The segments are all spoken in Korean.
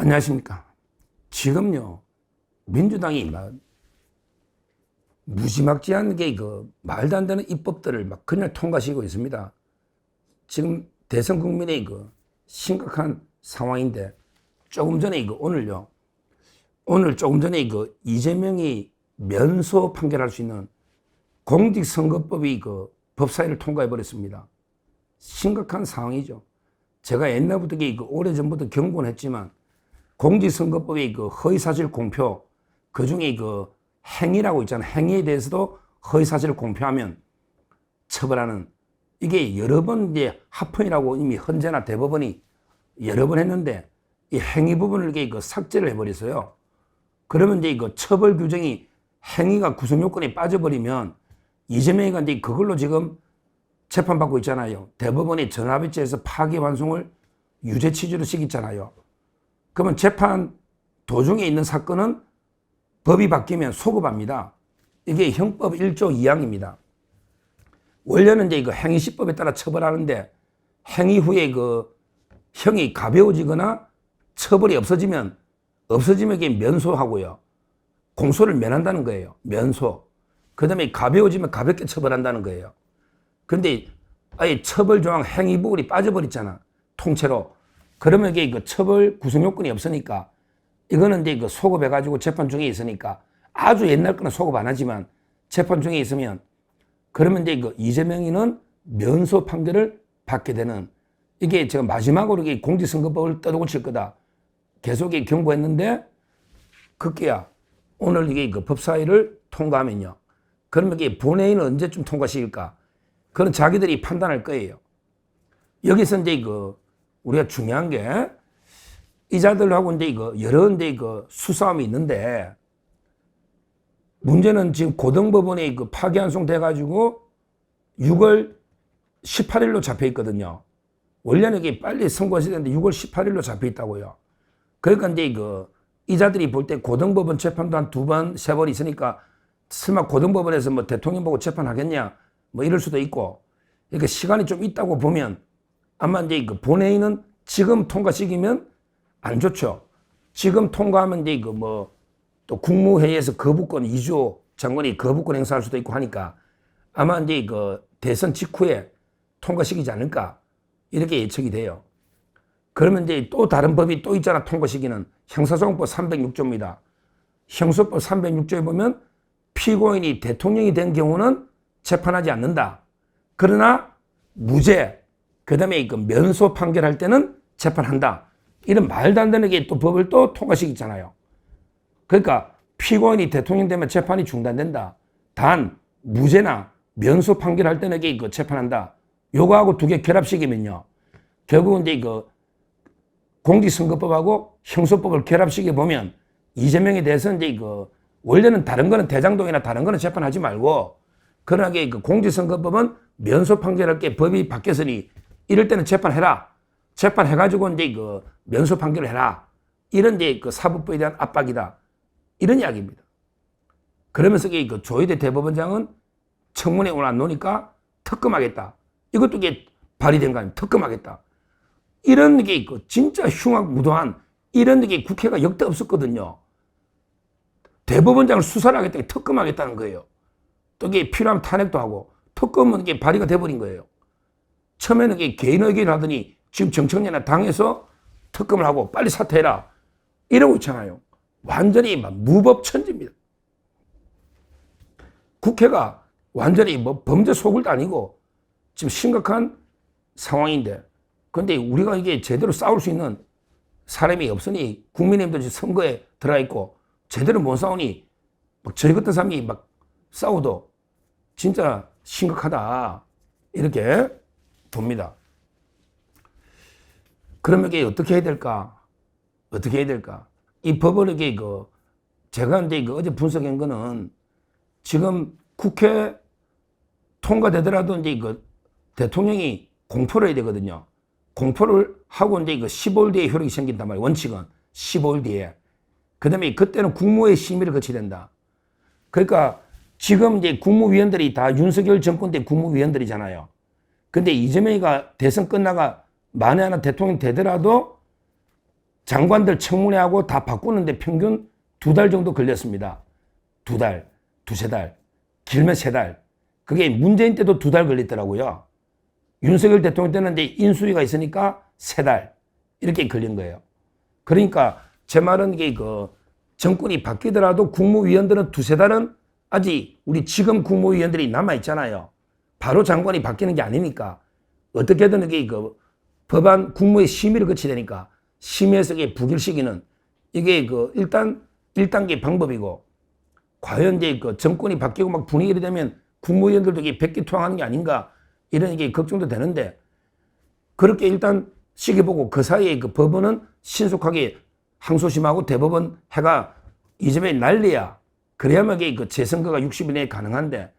안녕하십니까. 지금요, 민주당이 막 무지막지한 게 말도 안 되는 입법들을 막 그냥 통과시키고 있습니다. 지금 대선 국민의 심각한 상황인데 조금 전에 오늘 조금 전에 이재명이 면소 판결할 수 있는 공직선거법이 법사위를 통과해 버렸습니다. 심각한 상황이죠. 제가 옛날부터 오래전부터 경고는 했지만 공직선거법의 허위사실 공표, 그 중에 행위라고 있잖아요. 행위에 대해서도 허위사실을 공표하면 처벌하는, 이게 여러 번 이제 합헌이라고 이미 헌재나 대법원이 여러 번 했는데 이 행위 부분을 삭제를 해버렸어요. 그러면 이제 처벌 규정이 행위가 구성 요건에 빠져버리면 이재명이가 이제 그걸로 지금 재판받고 있잖아요. 대법원이 전합의체에서 파기환송을 유죄 취지로 시켰잖아요. 그러면 재판 도중에 있는 사건은 법이 바뀌면 소급합니다. 이게 형법 1조 2항입니다. 원래는 이제 행위시법에 따라 처벌하는데 행위 후에 형이 가벼워지거나 처벌이 없어지면 이게 면소하고요. 공소를 면한다는 거예요. 면소. 그 다음에 가벼워지면 가볍게 처벌한다는 거예요. 그런데 아예 처벌 조항 행위 부분이 빠져버렸잖아. 통째로. 그러면 이게 처벌 구성 요건이 없으니까 이거는 이제 소급해가지고 재판 중에 있으니까 아주 옛날 거는 소급 안 하지만 재판 중에 있으면 그러면 이제 이재명이는 면소 판결을 받게 되는, 이게 제가 마지막으로 공직선거법을 떠도고칠 거다 계속 경고했는데 급기야 오늘 이게 법사위를 통과하면요. 그러면 이게 본회의는 언제쯤 통과시킬까? 그건 자기들이 판단할 거예요. 여기서 이제 우리가 중요한 게 이자들하고 이제 여러 수싸움이 있는데 문제는 지금 고등법원에 파기환송 돼가지고 6월 18일로 잡혀 있거든요. 원래는 이게 빨리 선고했어야 되는데 6월 18일로 잡혀 있다고요. 그러니까 이제 이자들이 볼 때 고등법원 재판도 한 2번, 3번 있으니까 설마 고등법원에서 뭐 대통령 보고 재판하겠냐 뭐 이럴 수도 있고, 그러니까 시간이 좀 있다고 보면 아마 이제 본회의는 지금 통과시키면 안 좋죠. 지금 통과하면 이제 또 국무회의에서 거부권, 이주호 장관이 거부권 행사할 수도 있고 하니까 아마 이제 대선 직후에 통과시키지 않을까 이렇게 예측이 돼요. 그러면 이제 또 다른 법이 또 있잖아. 통과시키는 형사소송법 306조입니다. 형소법 306조에 보면 피고인이 대통령이 된 경우는 재판하지 않는다. 그러나 무죄, 그 다음에 면소 판결할 때는 재판한다. 이런 말도 안 되는 게 또 법을 또 통과시키잖아요. 그러니까 피고인이 대통령 되면 재판이 중단된다. 단 무죄나 면소 판결할 때는 이게 재판한다. 요거하고 두 개 결합시키면요. 결국은 이제 공직선거법하고 형소법을 결합시켜 보면 이재명에 대해서는 이제 원래는 다른 거는 대장동이나 다른 거는 재판하지 말고, 그러나 공직선거법은 면소 판결할 게 법이 바뀌었으니 이럴 때는 재판해라. 재판해가지고 이제 면소 판결을 해라. 이런 이제 사법부에 대한 압박이다. 이런 이야기입니다. 그러면서 조희대 대법원장은 청문회 오늘 안 노니까 특검하겠다. 이것도 발의된 거 아닙니까? 특검하겠다. 이런 게 진짜 흉악무도한 이런 게 국회가 역대 없었거든요. 대법원장을 수사를 하겠다, 특검하겠다는 거예요. 또 이게 필요하면 탄핵도 하고, 특검은 이게 발의가 돼버린 거예요. 처음에는 개인 의견을 하더니 지금 정청래나 당에서 특검을 하고 빨리 사퇴해라 이러고 있잖아요. 완전히 무법천지입니다. 국회가 완전히 범죄 소굴도 아니고 지금 심각한 상황인데, 그런데 우리가 이게 제대로 싸울 수 있는 사람이 없으니 국민의힘도 선거에 들어가 있고 제대로 못 싸우니 저희 같은 사람이 싸워도 진짜 심각하다 이렇게 봅니다. 그러면 이게 어떻게 해야 될까? 어떻게 해야 될까? 이 법을 제가 이제 어제 분석한 거는 지금 국회 통과되더라도 이제 대통령이 공포를 해야 되거든요. 공포를 하고 이제 15일 뒤에 효력이 생긴단 말이에요. 원칙은 15일 뒤에. 그 다음에 그때는 국무회의 심의를 거쳐야 된다. 그러니까 지금 이제 국무위원들이 다 윤석열 정권 때 국무위원들이잖아요. 근데 이재명이가 대선 끝나가 만에 하나 대통령 되더라도 장관들 청문회하고 다 바꾸는데 평균 2달 정도 걸렸습니다. 2달, 두세 달, 길면 3달. 그게 문재인 때도 2달 걸렸더라고요. 윤석열 대통령 때는 이제 인수위가 있으니까 3달 이렇게 걸린 거예요. 그러니까 제 말은 이게 정권이 바뀌더라도 국무위원들은 2~3달은 아직 우리 지금 국무위원들이 남아 있잖아요. 바로 장관이 바뀌는 게 아니니까 어떻게든 이게 법안 국무의 심의를 거쳐야 되니까 심의에서 부결시키는 이게 일단 1단계 방법이고, 과연 이제 정권이 바뀌고 막 분위기가 되면 국무위원들도 이게 백기투항하는 게 아닌가 이런 이게 걱정도 되는데, 그렇게 일단 시기 보고 그 사이에 법원은 신속하게 항소심하고 대법원 해가 이재명이 난리야. 그래야만 이게 재선거가 60일 내에 가능한데,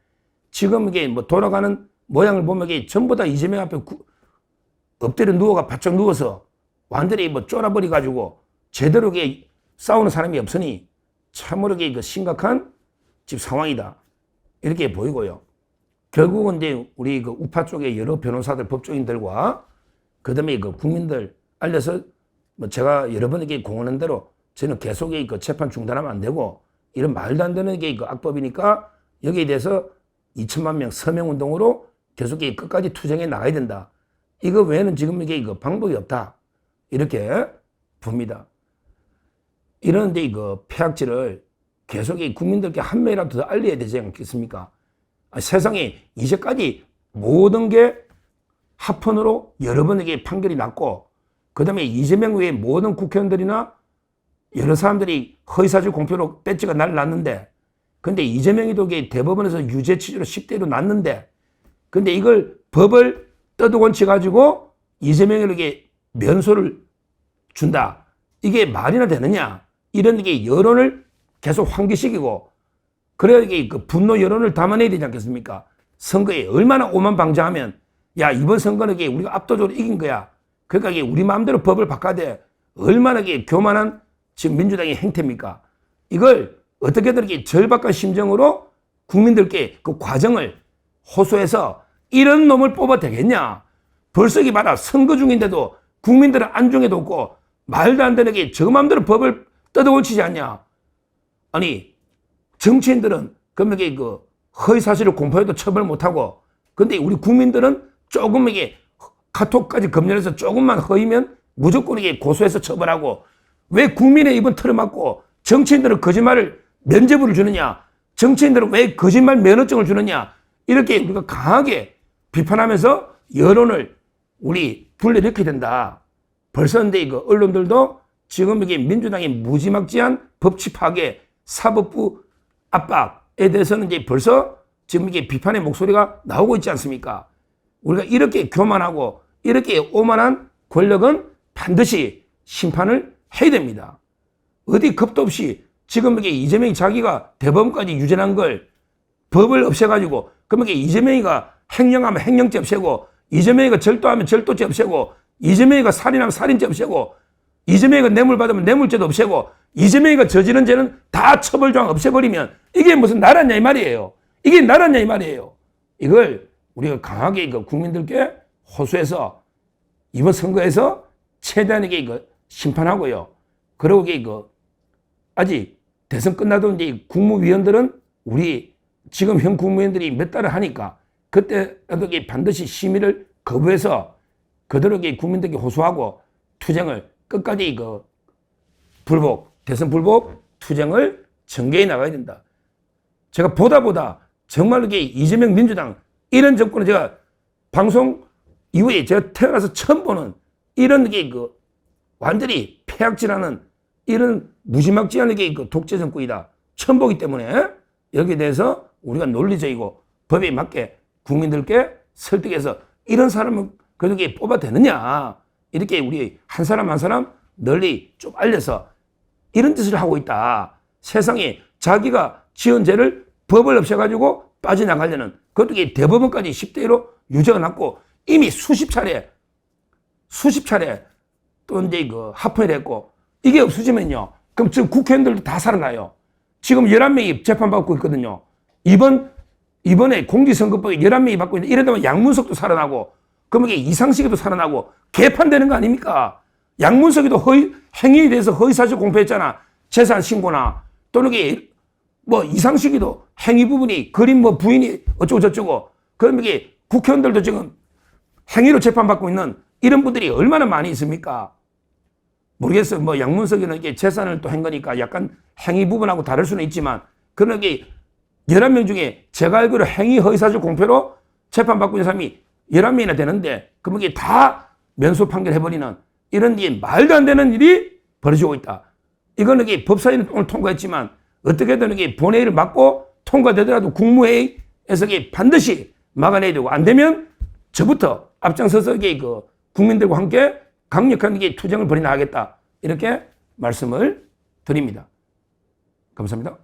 지금 이게 돌아가는 모양을 보면 이게 전부 다 이재명 앞에 엎드려 바짝 누워서 완전히 쫄아버려 가지고 제대로 이게 싸우는 사람이 없으니 참으로 이게 심각한 지금 상황이다 이렇게 보이고요. 결국은 이제 우리 우파 쪽의 여러 변호사들, 법조인들과 그다음에 국민들 알려서 제가 여러 번 이렇게 공언한 대로 저는 계속 재판 중단하면 안 되고, 이런 말도 안 되는 게 악법이니까 여기에 대해서 2천만 명 서명 운동으로 계속 끝까지 투쟁해 나가야 된다. 이거 외에는 지금 이게 방법이 없다 이렇게 봅니다. 이런 이제 폐악질을 계속 국민들께 한 명이라도 더 알려야 되지 않겠습니까? 세상에 이제까지 모든 게 합헌으로 여러 번 이게 판결이 났고, 그 다음에 이재명 외에 모든 국회의원들이나 여러 사람들이 허위사실 공표로 배지가 날랐는데, 근데 이재명이도 대법원에서 유죄 취지로 10대1로 났는데, 근데 이걸 법을 떠도곤치 가지고 이재명에게 면소를 준다. 이게 말이나 되느냐? 이런 이게 여론을 계속 환기시키고, 그래야 이게 분노 여론을 담아내야 되지 않겠습니까? 선거에 얼마나 오만방자하면, 야, 이번 선거는 이게 우리가 압도적으로 이긴 거야. 그러니까 이게 우리 마음대로 법을 바꿔야 돼. 얼마나 이게 교만한 지금 민주당의 행태입니까? 이걸 어떻게든 이렇게 절박한 심정으로 국민들께 그 과정을 호소해서 이런 놈을 뽑아 되겠냐? 벌써 이게 봐라. 선거 중인데도 국민들은 안중에도 없고 말도 안 되는 게 저 마음대로 법을 뜯어고치지 않냐? 아니, 정치인들은 그러면 이게 허위사실을 공표해도 처벌 못하고, 근데 우리 국민들은 조금 이게 카톡까지 검열해서 조금만 허위면 무조건 이게 고소해서 처벌하고, 왜 국민의 입은 틀어막고 정치인들은 거짓말을 면죄부를 주느냐? 정치인들은 왜 거짓말 면허증을 주느냐? 이렇게 우리가 강하게 비판하면서 여론을 우리 불러일으켜야 된다. 벌써 근데 언론들도 지금 이게 민주당의 무지막지한 법치 파괴, 사법부 압박에 대해서는 이제 벌써 지금 이게 비판의 목소리가 나오고 있지 않습니까? 우리가 이렇게 교만하고 이렇게 오만한 권력은 반드시 심판을 해야 됩니다. 어디 겁도 없이 지금 이게 이재명이 자기가 대법원까지 유죄난 걸 법을 없애가지고, 그러면 이게 이재명이가 횡령하면 횡령죄 없애고, 이재명이가 절도하면 절도죄 없애고, 이재명이가 살인하면 살인죄 없애고, 이재명이가 뇌물 받으면 뇌물죄도 없애고, 이재명이가 저지른 죄는 다 처벌조항 없애버리면 이게 무슨 나라냐 이 말이에요. 이게 나라냐 이 말이에요. 이걸 우리가 강하게 국민들께 호소해서 이번 선거에서 최대한 이게 심판하고요. 그리고 이게 아직 대선 끝나도 이제 국무위원들은 우리 지금 현 국무위원들이 몇 달을 하니까 그때라도 반드시 심의를 거부해서 그대로 국민들께 호소하고 투쟁을 끝까지 대선 불복 투쟁을 전개해 나가야 된다. 제가 보다 정말 이게 이재명 민주당 이런 정권을 제가 방송 이후에 제가 태어나서 처음 보는 이런 게 완전히 폐악질하는 이런 무지막지한 게 독재 정권이다. 처음 보기 때문에 여기에 대해서 우리가 논리적이고 법에 맞게 국민들께 설득해서 이런 사람은 그래도 뽑아 되느냐. 이렇게 우리 한 사람 한 사람 널리 좀 알려서 이런 짓을 하고 있다. 세상에 자기가 지은 죄를 법을 없애가지고 빠져나가려는, 그것도 대법원까지 10대1로 유죄가 났고 이미 수십 차례 또 이제 합헌을 했고, 이게 없어지면요. 그럼 지금 국회의원들도 다 살아나요. 지금 11명이 재판받고 있거든요. 이번에 공직선거법에 11명이 받고 있는데 이러다가 양문석도 살아나고, 그러면 이게 이상식이도 살아나고 개판되는 거 아닙니까? 양문석이도 행위에 대해서 허위사실 공표했잖아. 재산 신고나 또는 이게 뭐 이상식이도 행위 부분이 그림 뭐 부인이 어쩌고 저쩌고 그럼 이게 국회의원들도 지금 행위로 재판받고 있는 이런 분들이 얼마나 많이 있습니까? 모르겠어요. 뭐 양문석이는 이게 재산을 또 한 거니까 약간 행위 부분하고 다를 수는 있지만 그런 게 11명 중에 제가 알기로 행위 허위사실 공표로 재판받고 있는 사람이 11명이나 되는데 그럼 이게 다 면소 판결해버리는 이런 게 말도 안 되는 일이 벌어지고 있다. 이거는 이게 법사위는 오늘 통과했지만 어떻게든 이게 본회의를 막고 통과되더라도 국무회의에서 이게 반드시 막아내야 되고 안 되면 저부터 앞장서서 이게 그 국민들과 함께 강력한 이게 투쟁을 벌여 나가겠다. 이렇게 말씀을 드립니다. 감사합니다.